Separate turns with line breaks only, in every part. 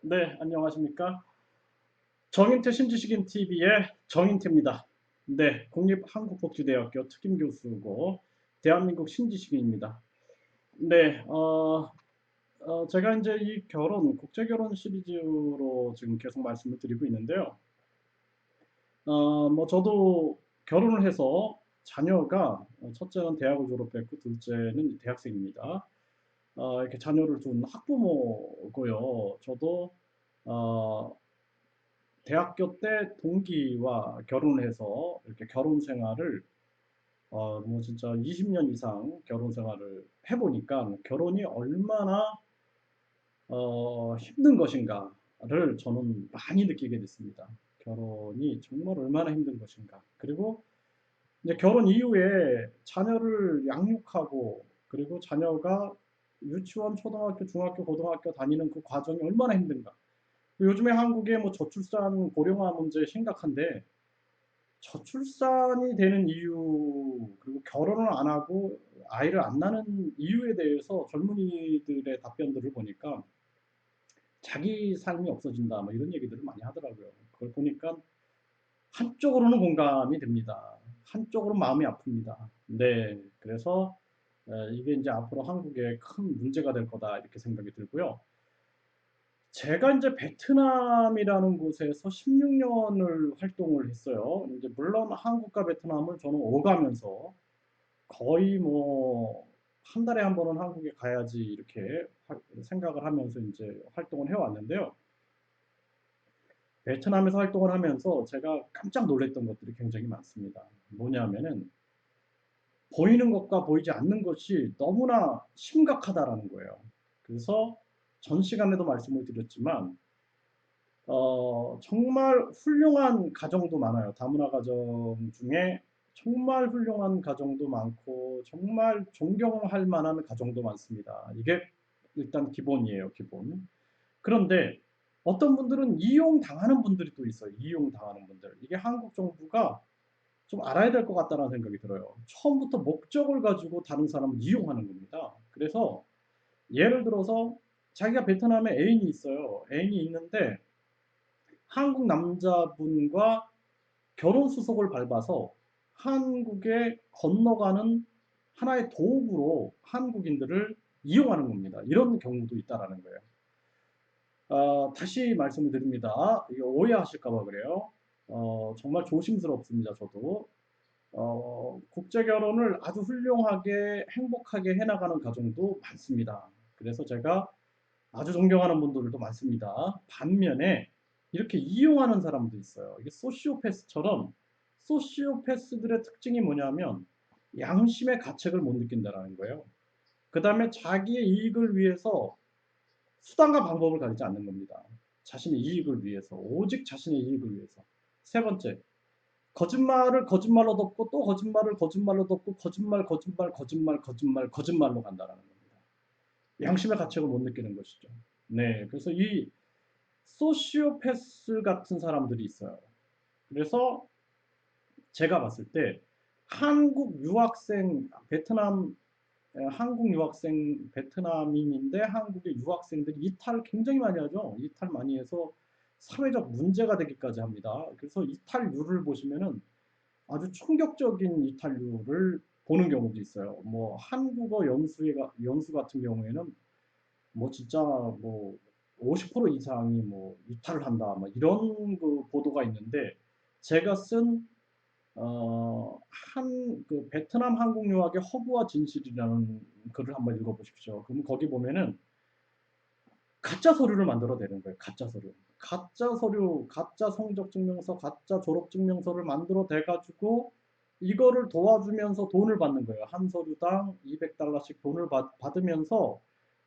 네, 안녕하십니까. 정인태 신지식인 TV의 정인태입니다. 네, 국립한국복지대학교 특임교수고 대한민국 신지식인입니다. 네, 제가 이제 이 국제결혼 시리즈로 지금 계속 말씀을 드리고 있는데요. 뭐 저도 결혼을 해서 자녀가 첫째는 대학을 졸업했고 둘째는 대학생입니다. 이렇게 자녀를 둔 학부모고요. 저도 어, 대학교 때 동기와 결혼을 해서 이렇게 결혼 생활을 뭐 진짜 20년 이상 결혼 생활을 해보니까 결혼이 얼마나 힘든 것인가를 저는 많이 느끼게 됐습니다. 결혼이 정말 얼마나 힘든 것인가. 그리고 이제 결혼 이후에 자녀를 양육하고 그리고 자녀가 유치원, 초등학교, 중학교, 고등학교 다니는 그 과정이 얼마나 힘든가. 요즘에 한국의 뭐 저출산 고령화 문제 심각한데 저출산이 되는 이유 그리고 결혼을 안 하고 아이를 안 낳는 이유에 대해서 젊은이들의 답변들을 보니까 자기 삶이 없어진다 뭐 이런 얘기들을 많이 하더라고요. 그걸 보니까 한쪽으로는 공감이 됩니다. 한쪽으로 마음이 아픕니다. 네, 그래서 이게 이제 앞으로 한국에 큰 문제가 될 거다 이렇게 생각이 들고요. 제가 이제 베트남이라는 곳에서 16년을 활동을 했어요. 이제 물론 한국과 베트남을 저는 오가면서 거의 뭐 한 달에 한 번은 한국에 가야지 이렇게 생각을 하면서 이제 활동을 해왔는데요. 베트남에서 활동을 하면서 제가 깜짝 놀랐던 것들이 굉장히 많습니다. 뭐냐면은 보이는 것과 보이지 않는 것이 너무나 심각하다라는 거예요. 그래서 전 시간에도 말씀을 드렸지만 정말 훌륭한 가정도 많아요. 다문화 가정 중에 정말 훌륭한 가정도 많고 정말 존경할 만한 가정도 많습니다. 이게 일단 기본이에요, 기본. 그런데 어떤 분들은 이용당하는 분들이 또 있어요. 이용당하는 분들. 이게 한국 정부가 좀 알아야 될 것 같다는 생각이 들어요. 처음부터 목적을 가지고 다른 사람을 이용하는 겁니다. 그래서 예를 들어서 자기가 베트남에 애인이 있어요. 애인이 있는데 한국 남자분과 결혼 수속을 밟아서 한국에 건너가는 하나의 도구로 한국인들을 이용하는 겁니다. 이런 경우도 있다라는 거예요. 다시 말씀을 드립니다. 이거 오해하실까봐 그래요. 정말 조심스럽습니다. 저도. 국제 결혼을 아주 훌륭하게 행복하게 해나가는 가정도 많습니다. 그래서 제가 아주 존경하는 분들도 많습니다. 반면에 이렇게 이용하는 사람도 있어요. 이게 소시오패스처럼 소시오패스들의 특징이 뭐냐면 양심의 가책을 못 느낀다는 거예요. 그 다음에 자기의 이익을 위해서 수단과 방법을 가리지 않는 겁니다. 자신의 이익을 위해서, 오직 자신의 이익을 위해서. 세 번째, 거짓말을 거짓말로 덮고 또 거짓말을 거짓말로 덮고 거짓말, 거짓말, 거짓말, 거짓말, 거짓말로 간다는 겁니다. 양심의 가책을 못 느끼는 것이죠. 네, 그래서 이 소시오패스 같은 사람들이 있어요. 그래서 제가 봤을 때 한국 유학생, 한국 유학생, 베트남인인데 한국의 유학생들이 이탈을 굉장히 많이 하죠. 이탈 많이 해서 사회적 문제가 되기까지 합니다. 그래서 이탈률을 보시면은 아주 충격적인 이탈률을 보는 경우도 있어요. 뭐 한국어 연수 같은 경우에는 뭐 진짜 뭐 50% 이상이 뭐 이탈을 한다, 뭐 이런 그 보도가 있는데 제가 쓴 한 그 베트남 한국 유학의 허구와 진실이라는 글을 한번 읽어보십시오. 그럼 거기 보면은 가짜 서류를 만들어내는 거예요. 가짜 서류. 가짜 서류, 가짜 성적 증명서, 가짜 졸업 증명서를 만들어내 가지고 이거를 도와주면서 돈을 받는 거예요. 한 서류당 200달러씩 돈을 받으면서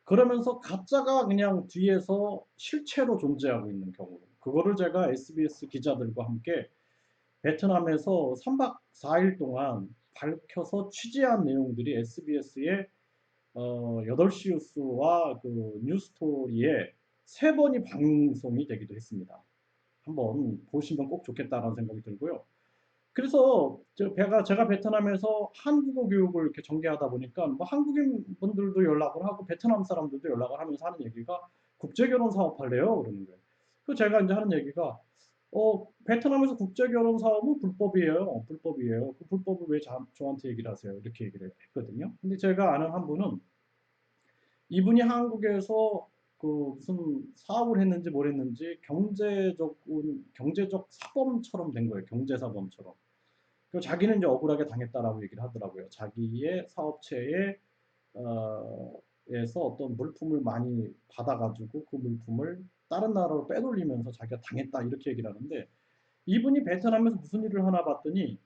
그러면서 가짜가 그냥 뒤에서 실체로 존재하고 있는 경우. 그거를 제가 SBS 기자들과 함께 베트남에서 3박 4일 동안 밝혀서 취재한 내용들이 SBS의 8시 뉴스와 그 뉴스토리에 세 번이 방송이 되기도 했습니다. 한번 보시면 꼭 좋겠다라는 생각이 들고요. 그래서 제가 베트남에서 한국어 교육을 이렇게 전개하다 보니까 뭐 한국인 분들도 연락을 하고 베트남 사람들도 연락을 하면서 하는 얘기가 국제결혼 사업할래요? 그러는 거예요. 그 제가 이제 하는 얘기가 베트남에서 국제결혼 사업은 불법이에요. 불법이에요. 그 불법을 왜 저한테 얘기를 하세요? 이렇게 얘기를 했거든요. 근데 제가 아는 한 분은 이분이 한국에서 그 무슨 사업을 했는지 뭘 했는지 경제적 사범처럼 된 거예요. 경제사범처럼. 그 자기는 이제 억울하게 당했다라고 얘기를 하더라고요. 자기의 사업체에 에서 어떤 물품을 많이 받아가지고 그 물품을 다른 나라로 빼돌리면서 자기가 당했다 이렇게 얘기를 하는데 이분이 베트남에서 무슨 일을 하나 봤더니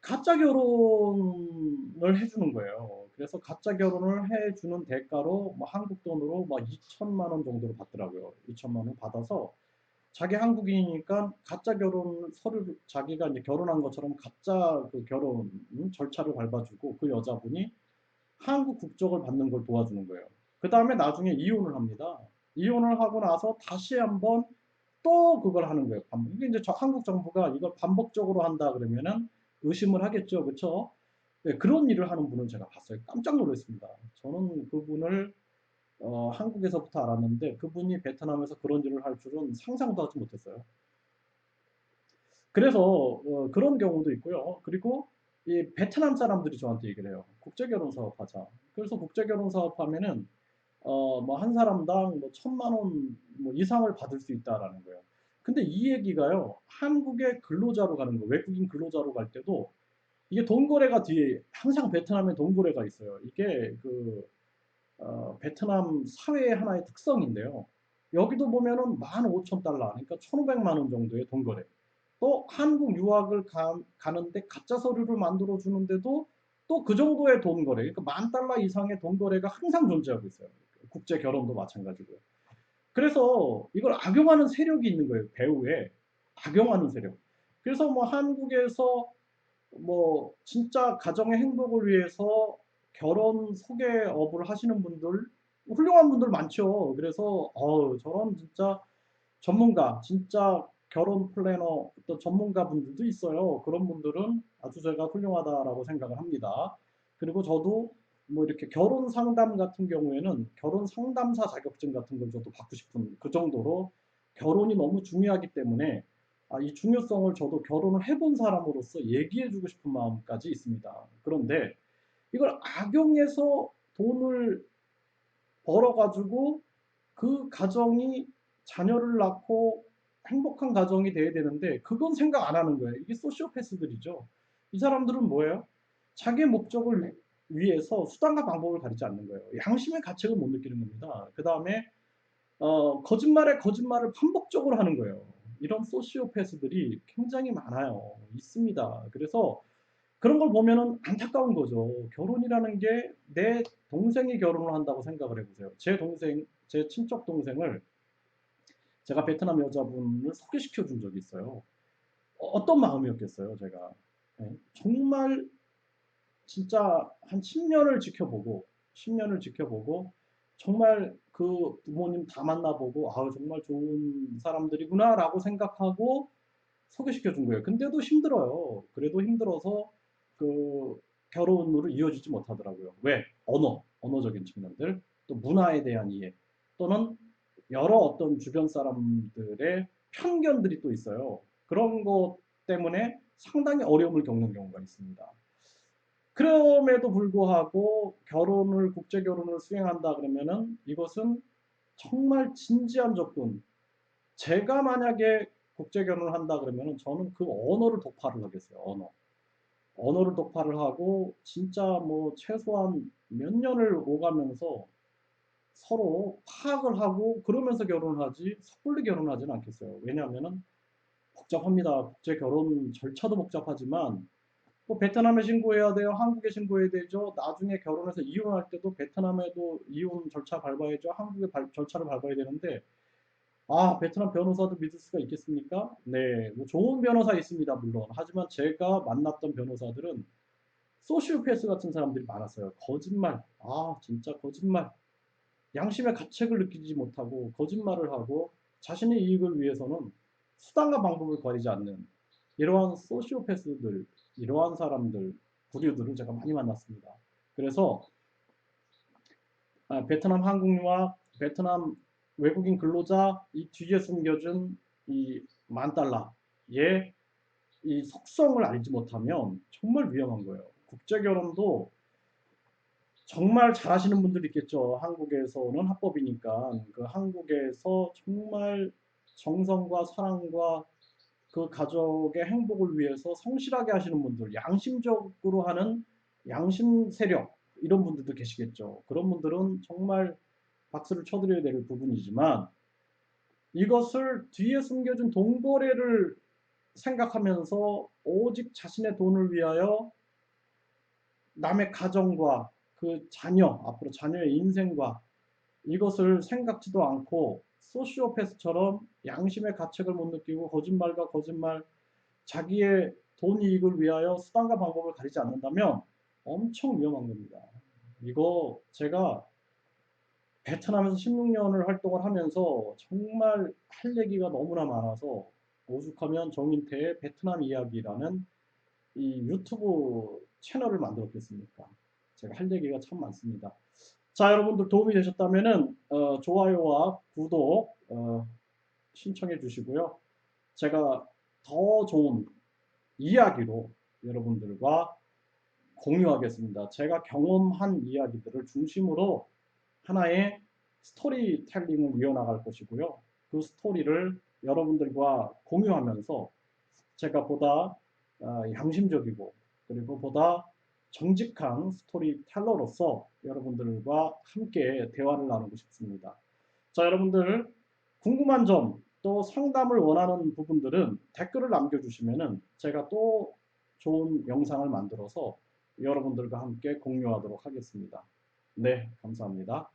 가짜 결혼을 해주는 거예요. 그래서 가짜 결혼을 해주는 대가로 뭐 한국 돈으로 막 2천만 원 정도를 받더라고요. 2천만 원 받아서 자기 한국인이니까 가짜 결혼 서류를 자기가 이제 결혼한 것처럼 가짜 그 결혼 절차를 밟아주고 그 여자분이 한국 국적을 받는 걸 도와주는 거예요. 그 다음에 나중에 이혼을 합니다. 이혼을 하고 나서 다시 한번 또 그걸 하는 거예요. 이게 이제 한국 정부가 이걸 반복적으로 한다 그러면은 의심을 하겠죠. 그렇죠? 네, 그런 일을 하는 분을 제가 봤어요. 깜짝 놀랐습니다. 저는 그분을 한국에서부터 알았는데 그분이 베트남에서 그런 일을 할 줄은 상상도 하지 못했어요. 그래서 그런 경우도 있고요. 그리고 이 베트남 사람들이 저한테 얘기를 해요. 국제결혼 사업하자. 그래서 국제결혼 사업하면은 뭐 한 사람당 뭐 1,000만 원 뭐 이상을 받을 수 있다라는 거예요. 근데 이 얘기가요. 한국의 근로자로 가는 거, 외국인 근로자로 갈 때도 이게 돈거래가 뒤에 항상 베트남에 돈거래가 있어요. 이게 그 베트남 사회의 하나의 특성인데요. 여기도 보면은 15,000달러, 그러니까 1,500만 원 정도의 돈거래. 또 한국 유학을 가는데 가짜 서류를 만들어 주는데도 또 그 정도의 돈거래, 그러니까 10,000달러 이상의 돈거래가 항상 존재하고 있어요. 국제 결혼도 마찬가지고요. 그래서 이걸 악용하는 세력이 있는 거예요. 배후에 악용하는 세력. 그래서 뭐 한국에서 뭐 진짜 가정의 행복을 위해서 결혼 소개업을 하시는 분들 훌륭한 분들 많죠. 그래서 저런 진짜 전문가, 진짜 결혼 플래너 또 전문가 분들도 있어요. 그런 분들은 아주 제가 훌륭하다라고 생각을 합니다. 그리고 저도 뭐 이렇게 결혼 상담 같은 경우에는 결혼 상담사 자격증 같은 걸 저도 받고 싶은 그 정도로 결혼이 너무 중요하기 때문에 이 중요성을 저도 결혼을 해본 사람으로서 얘기해주고 싶은 마음까지 있습니다. 그런데 이걸 악용해서 돈을 벌어가지고 그 가정이 자녀를 낳고 행복한 가정이 돼야 되는데 그건 생각 안 하는 거예요. 이게 소시오패스들이죠. 이 사람들은 뭐예요? 자기의 목적을 위해서 수단과 방법을 가리지 않는 거예요. 양심의 가책을 못 느끼는 겁니다. 그 다음에 거짓말에 거짓말을 반복적으로 하는 거예요. 이런 소시오패스들이 굉장히 많아요. 있습니다. 그래서 그런 걸 보면은 안타까운 거죠. 결혼이라는 게 내 동생이 결혼을 한다고 생각을 해보세요. 제 동생, 제 친척 동생을 제가 베트남 여자분을 소개시켜 준 적이 있어요. 어떤 마음이었겠어요, 제가. 네. 정말 진짜 한 10년을 지켜보고, 10년을 지켜보고, 정말 그 부모님 다 만나보고, 정말 좋은 사람들이구나라고 생각하고 소개시켜 준 거예요. 근데도 힘들어요. 그래도 힘들어서 그 결혼으로 이어지지 못하더라고요. 왜? 언어적인 측면들, 또 문화에 대한 이해, 또는 여러 어떤 주변 사람들의 편견들이 또 있어요. 그런 것 때문에 상당히 어려움을 겪는 경우가 있습니다. 그럼에도 불구하고 국제 결혼을 수행한다 그러면은 이것은 정말 진지한 접근. 제가 만약에 국제 결혼을 한다 그러면은 저는 그 언어를 독파를 하겠어요. 언어를 독파를 하고 진짜 뭐 최소한 몇 년을 오가면서 서로 파악을 하고 그러면서 결혼을 하지 섣불리 결혼하지는 않겠어요. 왜냐하면은 복잡합니다. 국제 결혼 절차도 복잡하지만 뭐 베트남에 신고해야 돼요. 한국에 신고해야 되죠. 나중에 결혼해서 이혼할 때도 베트남에도 이혼 절차 밟아야죠. 한국의 절차를 밟아야 되는데 베트남 변호사도 믿을 수가 있겠습니까? 네, 뭐 좋은 변호사 있습니다, 물론. 하지만 제가 만났던 변호사들은 소시오패스 같은 사람들이 많았어요. 거짓말, 진짜 거짓말. 양심의 가책을 느끼지 못하고 거짓말을 하고 자신의 이익을 위해서는 수단과 방법을 가리지 않는 이러한 소시오패스들, 이러한 사람들, 부류들을 제가 많이 만났습니다. 그래서 베트남 한국 유학, 베트남에 외국인 근로자 이 뒤에 숨겨진 이 $10,000의 이 속성을 알지 못하면 정말 위험한 거예요. 국제 결혼도 정말 잘하시는 분들 있겠죠. 한국에서는 합법이니까 그 한국에서 정말 정성과 사랑과 그 가족의 행복을 위해서 성실하게 하시는 분들, 양심적으로 하는 양심 세력 이런 분들도 계시겠죠. 그런 분들은 정말 박수를 쳐드려야 될 부분이지만 이것을 뒤에 숨겨진 돈거래를 생각하면서 오직 자신의 돈을 위하여 남의 가정과 그 자녀, 앞으로 자녀의 인생과 이것을 생각지도 않고 소시오패스처럼 양심의 가책을 못 느끼고 거짓말과 거짓말, 자기의 돈 이익을 위하여 수단과 방법을 가리지 않는다면 엄청 위험한 겁니다. 이거 제가 베트남에서 16년을 활동을 하면서 정말 할 얘기가 너무나 많아서 오죽하면 정인태의 베트남 이야기라는 이 유튜브 채널을 만들었겠습니까? 제가 할 얘기가 참 많습니다. 자, 여러분들 도움이 되셨다면은 좋아요와 구독 신청해 주시고요. 제가 더 좋은 이야기로 여러분들과 공유하겠습니다. 제가 경험한 이야기들을 중심으로 하나의 스토리텔링을 이어나갈 것이고요. 그 스토리를 여러분들과 공유하면서 제가 보다 양심적이고 그리고 보다 정직한 스토리텔러로서 여러분들과 함께 대화를 나누고 싶습니다. 자, 여러분들 궁금한 점 또 상담을 원하는 부분들은 댓글을 남겨주시면은 제가 또 좋은 영상을 만들어서 여러분들과 함께 공유하도록 하겠습니다. 네, 감사합니다.